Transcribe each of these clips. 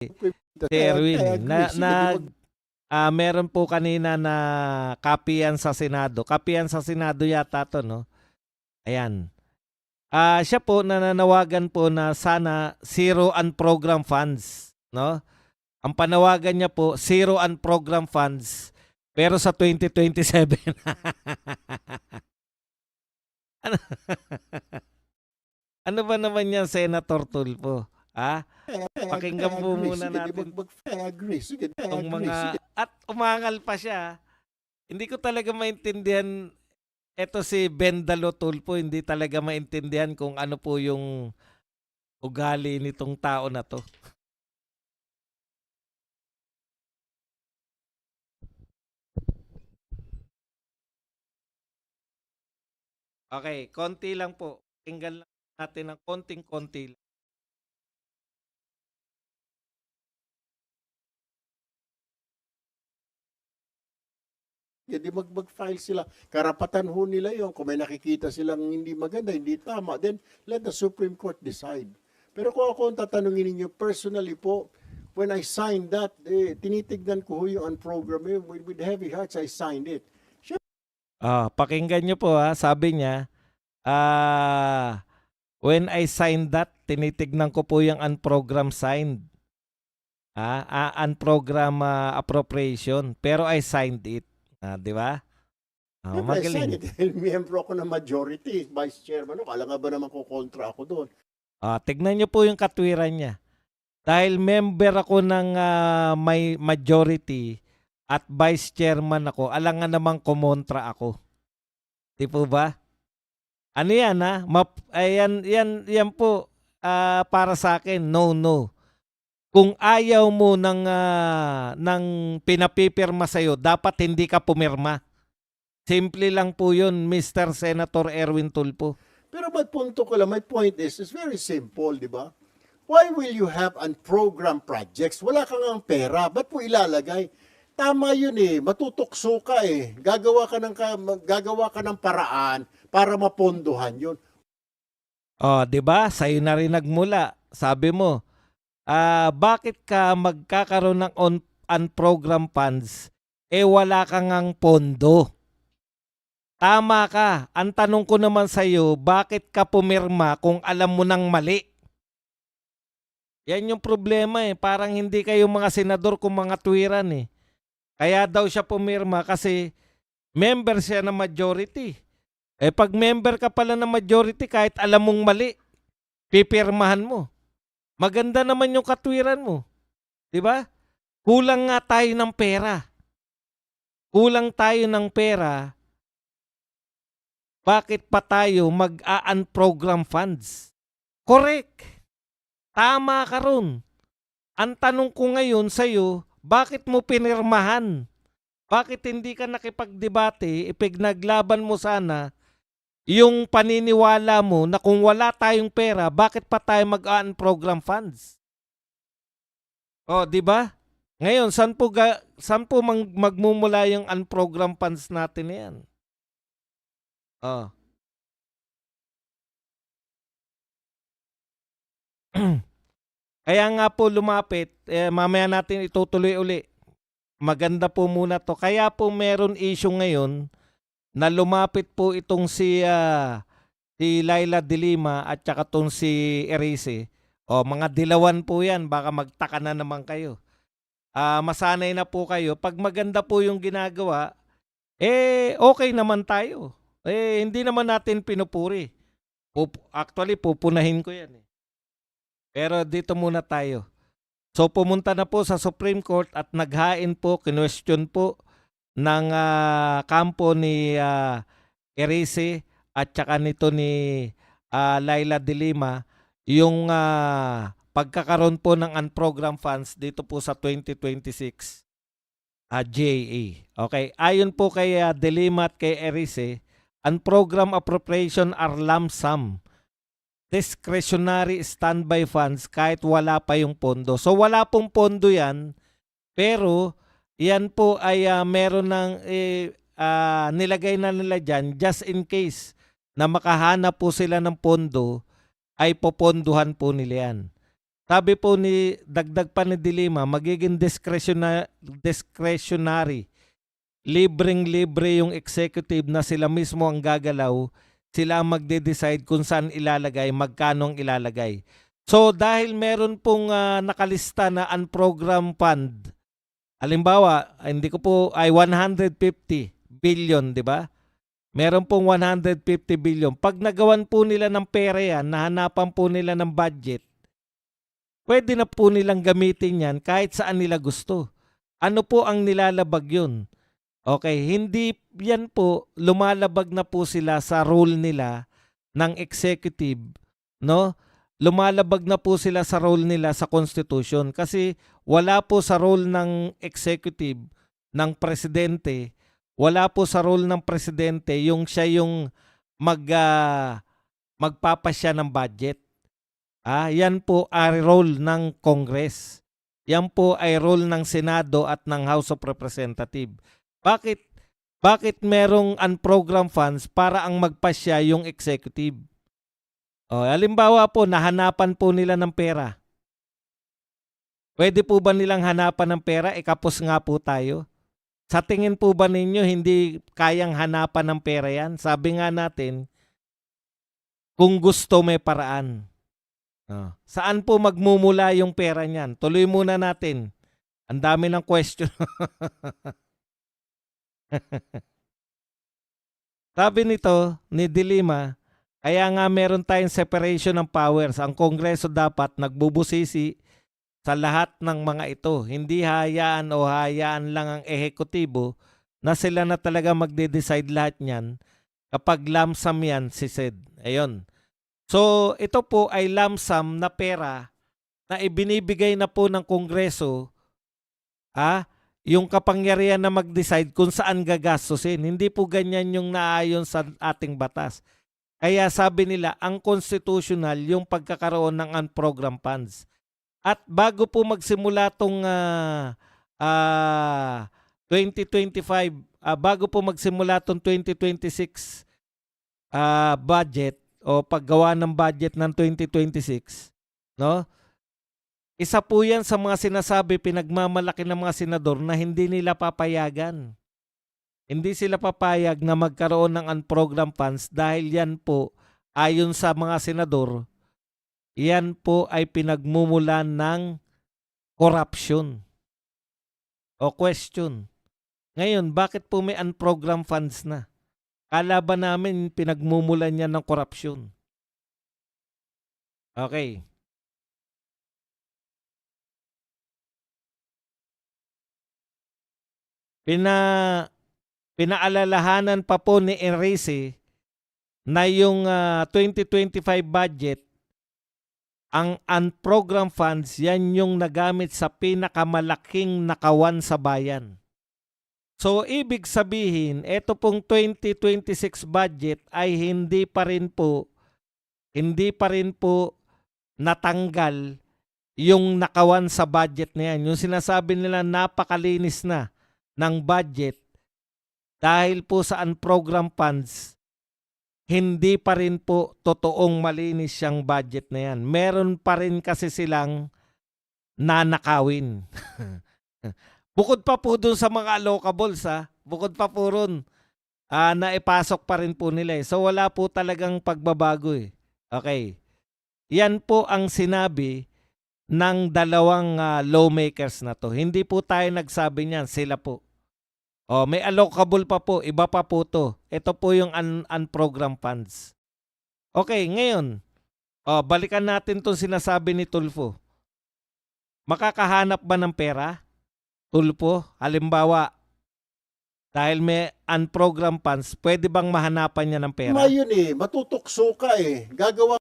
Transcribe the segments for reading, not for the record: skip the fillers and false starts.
si Erwin. I agree. Sige, Meron po kanina na kapiyan sa Senado. Kapiyan sa Senado yata to, no? Ayan. Siya po nananawagan po na sana zero unprogram funds, no? Ang panawagan niya po, zero unprogram funds, pero sa 2027. ano, ano ba naman yan, Senator Tulfo? Pakinggan po muna natin I agree. Sige, I itong agree. Sige. at umangal pa siya. Hindi ko talaga maintindihan. Eto si Bendalo Tulfo, hindi talaga maintindihan kung ano po yung ugali nitong tao na to. Okay, konti lang po. Tinggal lang natin ng konting-konti lang. Di mag-file sila. Karapatan ho nila yon. Kung may nakikita silang hindi maganda, hindi tama, then let the Supreme Court decide. Pero kung ako ang tatanungin ninyo, personally po, when I signed that, tinitignan ko ho yung unprogram with heavy hearts, I signed it. Pakinggan nyo po sabi niya, when I signed that, tinitignan ko po yung unprogram signed. Unprogram appropriation, pero I signed it. Di ba? Magaling. Miyembro ako ng majority, vice chairman. Kala nga ba naman kukontra ako doon? Tignan nyo po yung katwiran niya. Dahil member ako ng may majority at vice chairman ako, alangan namang kumontra ako. Di po ba? Ano yan yan po para sa akin, no. Kung ayaw mo ng pinapipirma sa'yo, dapat hindi ka pumirma. Simple lang po yun, Mr. Senator Erwin Tulfo. Pero my punto ko lang, my point is, it's very simple, di ba? Why will you have unprogrammed projects? Wala kang ang pera, ba't mo ilalagay? Tama yun matutokso ka Gagawa ka ng paraan para mapondohan yun. Di ba? Sa'yo na rin nagmula. Sabi mo, bakit ka magkakaroon ng unprogram funds wala kang ang pondo? Tama ka. Ang tanong ko naman sa iyo, bakit ka pumirma kung alam mo nang mali? Yan yung problema Parang hindi kayo mga senador kung mga tuwiran Kaya daw siya pumirma kasi member siya ng majority. Pag member ka pala ng majority, kahit alam mong mali, pipirmahan mo. Maganda naman yung katwiran mo. 'Di ba? Kulang nga tayo ng pera. Bakit pa tayo mag-unprogram funds? Correct. Tama ka ron. Ang tanong ko ngayon sa iyo, bakit mo pinirmahan? Bakit hindi ka nakipagdebate? Ipinaglaban mo sana yung paniniwala mo na kung wala tayong pera, bakit pa tayo mag-unprogram funds? Di ba? Ngayon, saan po magmumula yung unprogram funds natin na yan? Kaya nga po lumapit, mamaya natin itutuloy uli. Maganda po muna to. Kaya po meron issue ngayon na lumapit po itong si Laila de Lima at saka itong si Erice. Mga dilawan po yan, baka magtaka na naman kayo. Masanay na po kayo. Pag maganda po yung ginagawa, okay naman tayo. Hindi naman natin pinupuri. Actually, pupunahin ko yan Pero dito muna tayo. So pumunta na po sa Supreme Court at naghain po, kinwestiyon po ng kampo ni Erice at saka nito ni Laila de Lima yung pagkakaroon po ng unprogram funds dito po sa 2026 GAA. Okay, ayon po kay de Lima at kay Erice, unprogram appropriation are lump sum discretionary standby funds kahit wala pa yung pondo. So wala pong pondo yan, pero yan po ay meron ng nilagay na nila dyan just in case na makahanap po sila ng pondo, ay poponduhan po nila yan. sabi po ni dagdag pa ni Dilima, magiging discretionary. Libreng-libre yung executive na sila mismo ang gagalaw, sila ang magde-decide kung saan ilalagay, magkano ang ilalagay. So dahil meron pong nakalista na unprogrammed fund, halimbawa, hindi ko po ay 150 billion, di ba? Meron pong 150 billion. Pag nagawan po nila ng pera yan, nahanapan po nila ng budget, pwede na po nilang gamitin yan kahit saan nila gusto. Ano po ang nilalabag yun? Okay, hindi yan po, lumalabag na po sila sa role nila ng executive, no? Lumalabag na po sila sa role nila sa Constitution kasi wala po sa role ng executive, ng presidente, wala po sa role ng presidente yung siya yung magpapasya ng budget. Yan po ay role ng Congress. Yan po ay role ng Senado at ng House of Representatives. Bakit merong unprogrammed funds para ang magpasya yung executive? Halimbawa po, nahanapan po nila ng pera. Pwede po ba nilang hanapan ng pera? Kapos nga po tayo. Sa tingin po ba ninyo hindi kayang hanapan ng pera yan? Sabi nga natin, kung gusto may paraan. Saan po magmumula yung pera niyan? Tuloy muna natin. Ang dami ng question. Sabi nito ni Dilima, kaya nga meron tayong separation ng powers. Ang Kongreso dapat nagbubusisi sa lahat ng mga ito. Hindi hayaan lang ang ehekutibo na sila na talaga magde-decide lahat niyan kapag lump sum yan, si Sid. Ayun. So, ito po ay lump sum na pera na ibinibigay na po ng Kongreso yung kapangyarihan na mag-decide kung saan gagastusin. Hindi po ganyan yung naayon sa ating batas. Kaya sabi nila, ang constitutional yung pagkakaroon ng unprogrammed funds. At bago po magsimula tong 2025, bago po magsimula tong 2026 budget o paggawa ng budget ng 2026, no? Isa po yan sa mga sinasabi, pinagmamalaki ng mga senador na hindi nila papayagan. Hindi sila papayag na magkaroon ng unprogrammed funds dahil yan po, ayon sa mga senador, yan po ay pinagmumulan ng corruption o question. Ngayon, bakit po may unprogrammed funds na? Kala ba namin pinagmumulan yan ng corruption? Okay. Pinaalalahanan pa po ni Enrique na yung 2025 budget, ang unprogrammed funds, yan yung nagamit sa pinakamalaking nakawan sa bayan. So, ibig sabihin, ito pong 2026 budget ay hindi pa rin po natanggal yung nakawan sa budget na yan. Yung sinasabi nila napakalinis na ng budget dahil po sa unprogrammed funds, hindi pa rin po totoong malinis yung budget na yan. Meron pa rin kasi silang nanakawin. Bukod pa po dun sa mga allocables, bukod pa po ron, naipasok pa rin po nila. So wala po talagang pagbabago. Okay. Yan po ang sinabi ng dalawang lawmakers na to. Hindi po tayo nagsabi niyan, sila po. May allocable pa po, iba pa po to. Ito po yung unprogrammed funds. Okay, ngayon, balikan natin itong sinasabi ni Tulfo. Makakahanap ba ng pera? Tulfo, halimbawa, dahil may unprogrammed funds, pwede bang mahanapan niya ng pera? Ngayon matutokso ka Gagawa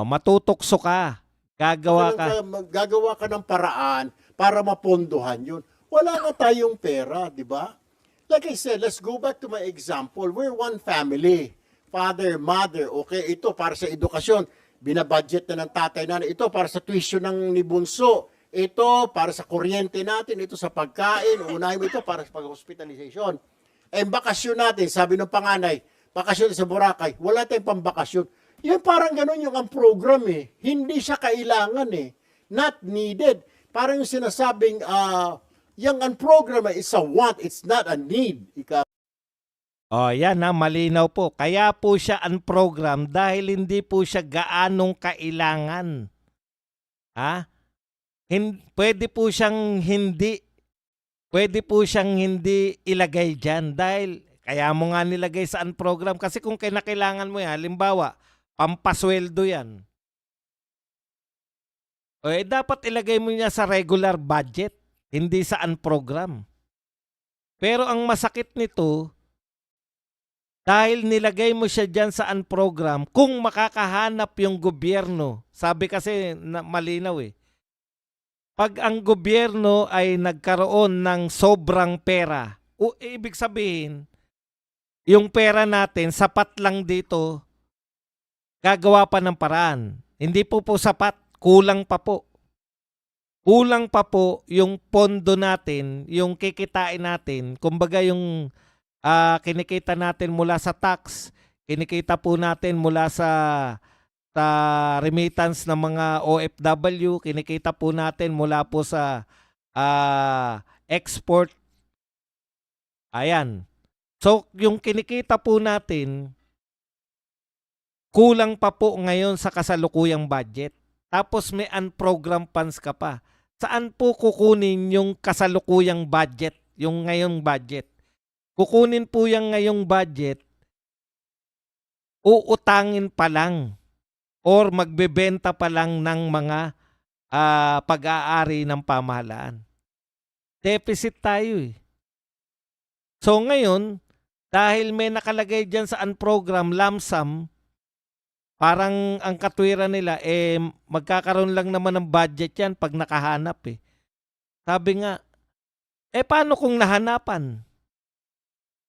matutokso ka. Gagawa ka ng paraan para mapondohan yun. Wala nga tayong pera, di ba? Like I said, let's go back to my example. We're one family. Father, mother, okay, ito para sa edukasyon. Binabudget na ng tatay na. Ito para sa tuition ng ni Bunso. Ito para sa kuryente natin. Ito sa pagkain. Unahin mo ito para sa pag-hospitalization. Bakasyon natin, sabi ng panganay, bakasyon sa Boracay. Wala tayong pambakasyon. Yan parang ganun yung ang program Hindi siya kailangan not needed. Parang yung sinasabing, yung unprogrammed is a want, it's not a need. Oh, yan na, malinaw po. Kaya po siya unprogrammed dahil hindi po siya gaanong kailangan. Ha? Pwede po siyang hindi ilagay dyan dahil kaya mo nga nilagay sa unprogrammed kasi kung kinakailangan mo yan, halimbawa, pampasweldo yan. O dapat ilagay mo niya sa regular budget, hindi sa unprogrammed. Pero ang masakit nito, dahil nilagay mo siya dyan sa unprogrammed, kung makakahanap yung gobyerno, sabi kasi malinaw pag ang gobyerno ay nagkaroon ng sobrang pera, ibig sabihin, yung pera natin sapat lang dito, gagawa pa ng paraan. Hindi po sapat, kulang pa po. Kulang pa po yung pondo natin, yung kikitain natin, kumbaga yung kinikita natin mula sa tax, kinikita po natin mula sa remittance ng mga OFW, kinikita po natin mula po sa export. Ayan. So, yung kinikita po natin, kulang pa po ngayon sa kasalukuyang budget. Tapos may unprogrammed funds ka pa. Saan po kukunin yung kasalukuyang budget, yung ngayong budget? Kukunin po yung ngayong budget, uutangin pa lang or magbebenta pa lang ng mga pag-aari ng pamahalaan. Deficit tayo So ngayon, dahil may nakalagay dyan sa unprogrammed lump sum, parang ang katwiran nila, magkakaroon lang naman ng budget yan pag nakahanap Sabi nga, paano kung nahanapan?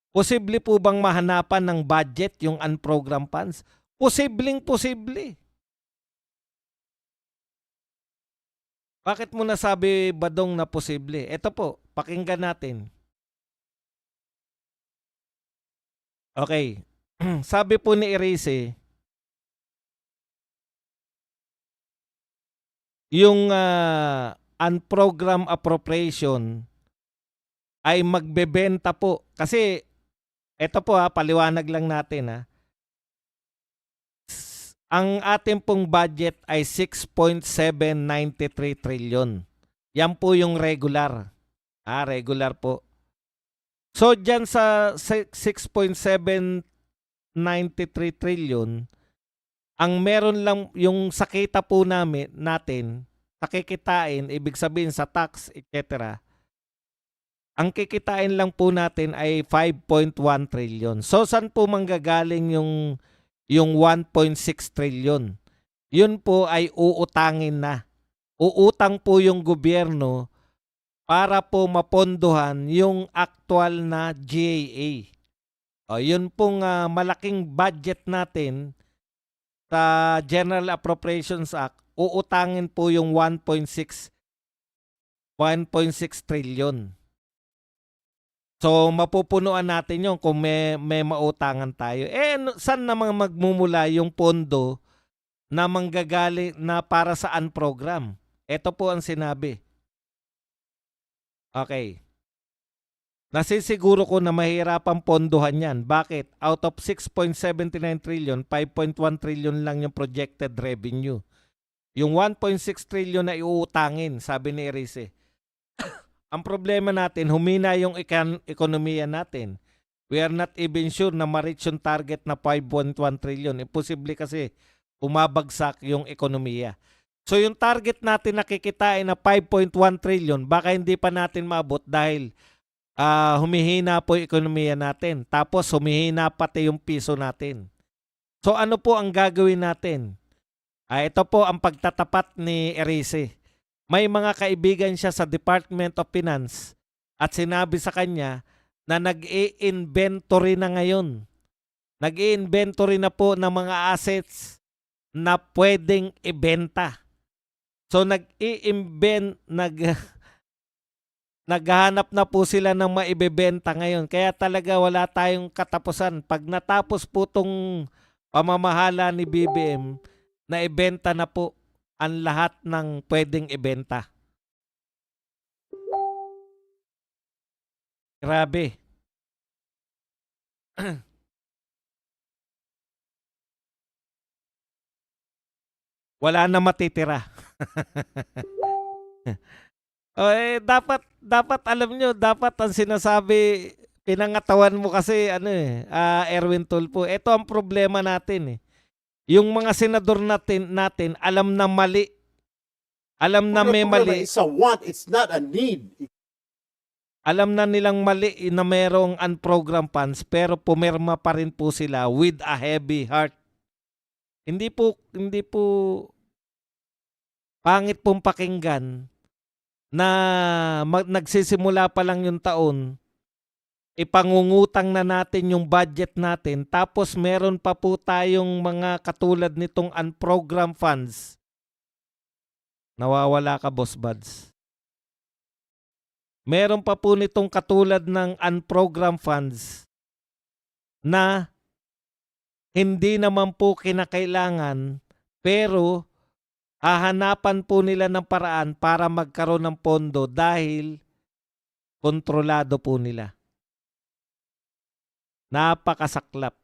Posible po bang mahanapan ng budget yung unprogrammed funds? Posible. Bakit mo nasabi, Badong, na posible? Ito po, pakinggan natin. Okay. Sabi po ni Erice, yung unprogrammed appropriation ay magbebenta po. Kasi, ito po paliwanag lang natin Ang ating pong budget ay 6.793 trillion. Yan po yung regular. Regular po. So, dyan sa 6.793 trillion, ang meron lang yung sakita po natin, sakikitain, ibig sabihin sa tax, etc., ang kikitain lang po natin ay 5.1 trillion. So, saan po manggagaling yung 1.6 trillion? Yun po ay uutangin na. Uutang po yung gobyerno para po mapondohan yung actual na GAA. Yun pong malaking budget natin sa General Appropriations Act, uutangin po yung 1.6 trillion. So, mapupunuan natin yun kung may mautangan tayo. Saan naman magmumula yung pondo na manggagaling na para sa unprogram? Ito po ang sinabi. Okay. Nasisiguro ko na mahirapang pondohan yan. Bakit? Out of 6.79 trillion, 5.1 trillion lang yung projected revenue. Yung 1.6 trillion na iuutangin, sabi ni Erice. Ang problema natin, humina yung ekonomiya natin. We are not even sure na ma-reach yung target na 5.1 trillion. Imposible kasi bumabagsak yung ekonomiya. So yung target natin nakikitain na 5.1 trillion, baka hindi pa natin maabot dahil humihina po yung ekonomiya natin. Tapos humihina pati yung piso natin. So ano po ang gagawin natin? Ito po ang pagtatapat ni Erice. May mga kaibigan siya sa Department of Finance at sinabi sa kanya na nag-i-inventory na ngayon. Nag-i-inventory na po ng mga assets na pwedeng ibenta. So naghahanap na po sila ng maibebenta ngayon. Kaya talaga wala tayong katapusan. Pag natapos po itong pamamahala ni BBM, na ibenta na po ang lahat ng pwedeng ibenta. Grabe. Wala na matitira. Dapat alam nyo, dapat ang sinasabi, pinangatawan mo kasi Erwin Tulfo. Ito ang problema natin eh. Yung mga senador natin alam na mali. Alam na may mali. It's a want, it's not a need. Alam na nilang mali na merong unprogrammed funds pero pumirma pa rin po sila with a heavy heart. Hindi po pangit pong pakinggan na nagsisimula pa lang yung taon, ipangungutang na natin yung budget natin, tapos meron pa po tayong mga katulad nitong unprogrammed funds. Nawawala ka, Boss Buds. Meron pa po nitong katulad ng unprogrammed funds na hindi naman po kinakailangan pero hahanapan po nila ng paraan para magkaroon ng pondo dahil kontrolado po nila. Napakasaklap.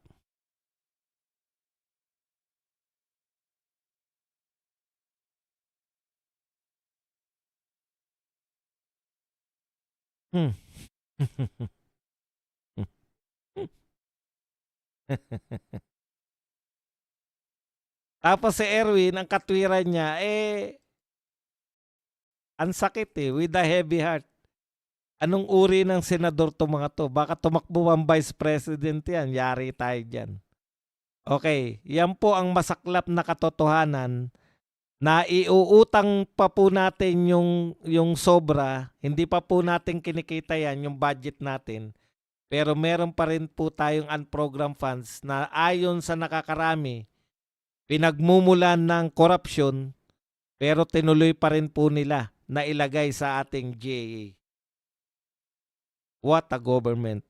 Tapos si Erwin, ang katwiran niya, ang sakit with a heavy heart. Anong uri ng senador to mga to? Baka tumakbo ang vice president yan. Yari tayo dyan. Okay, yan po ang masaklap na katotohanan na iuutang pa po natin yung sobra. Hindi pa po natin kinikita yan, yung budget natin. Pero meron pa rin po tayong unprogrammed funds na ayon sa nakakarami, pinagmumulan ng korupsyon pero tinuloy pa rin po nila na ilagay sa ating GAA. What a government.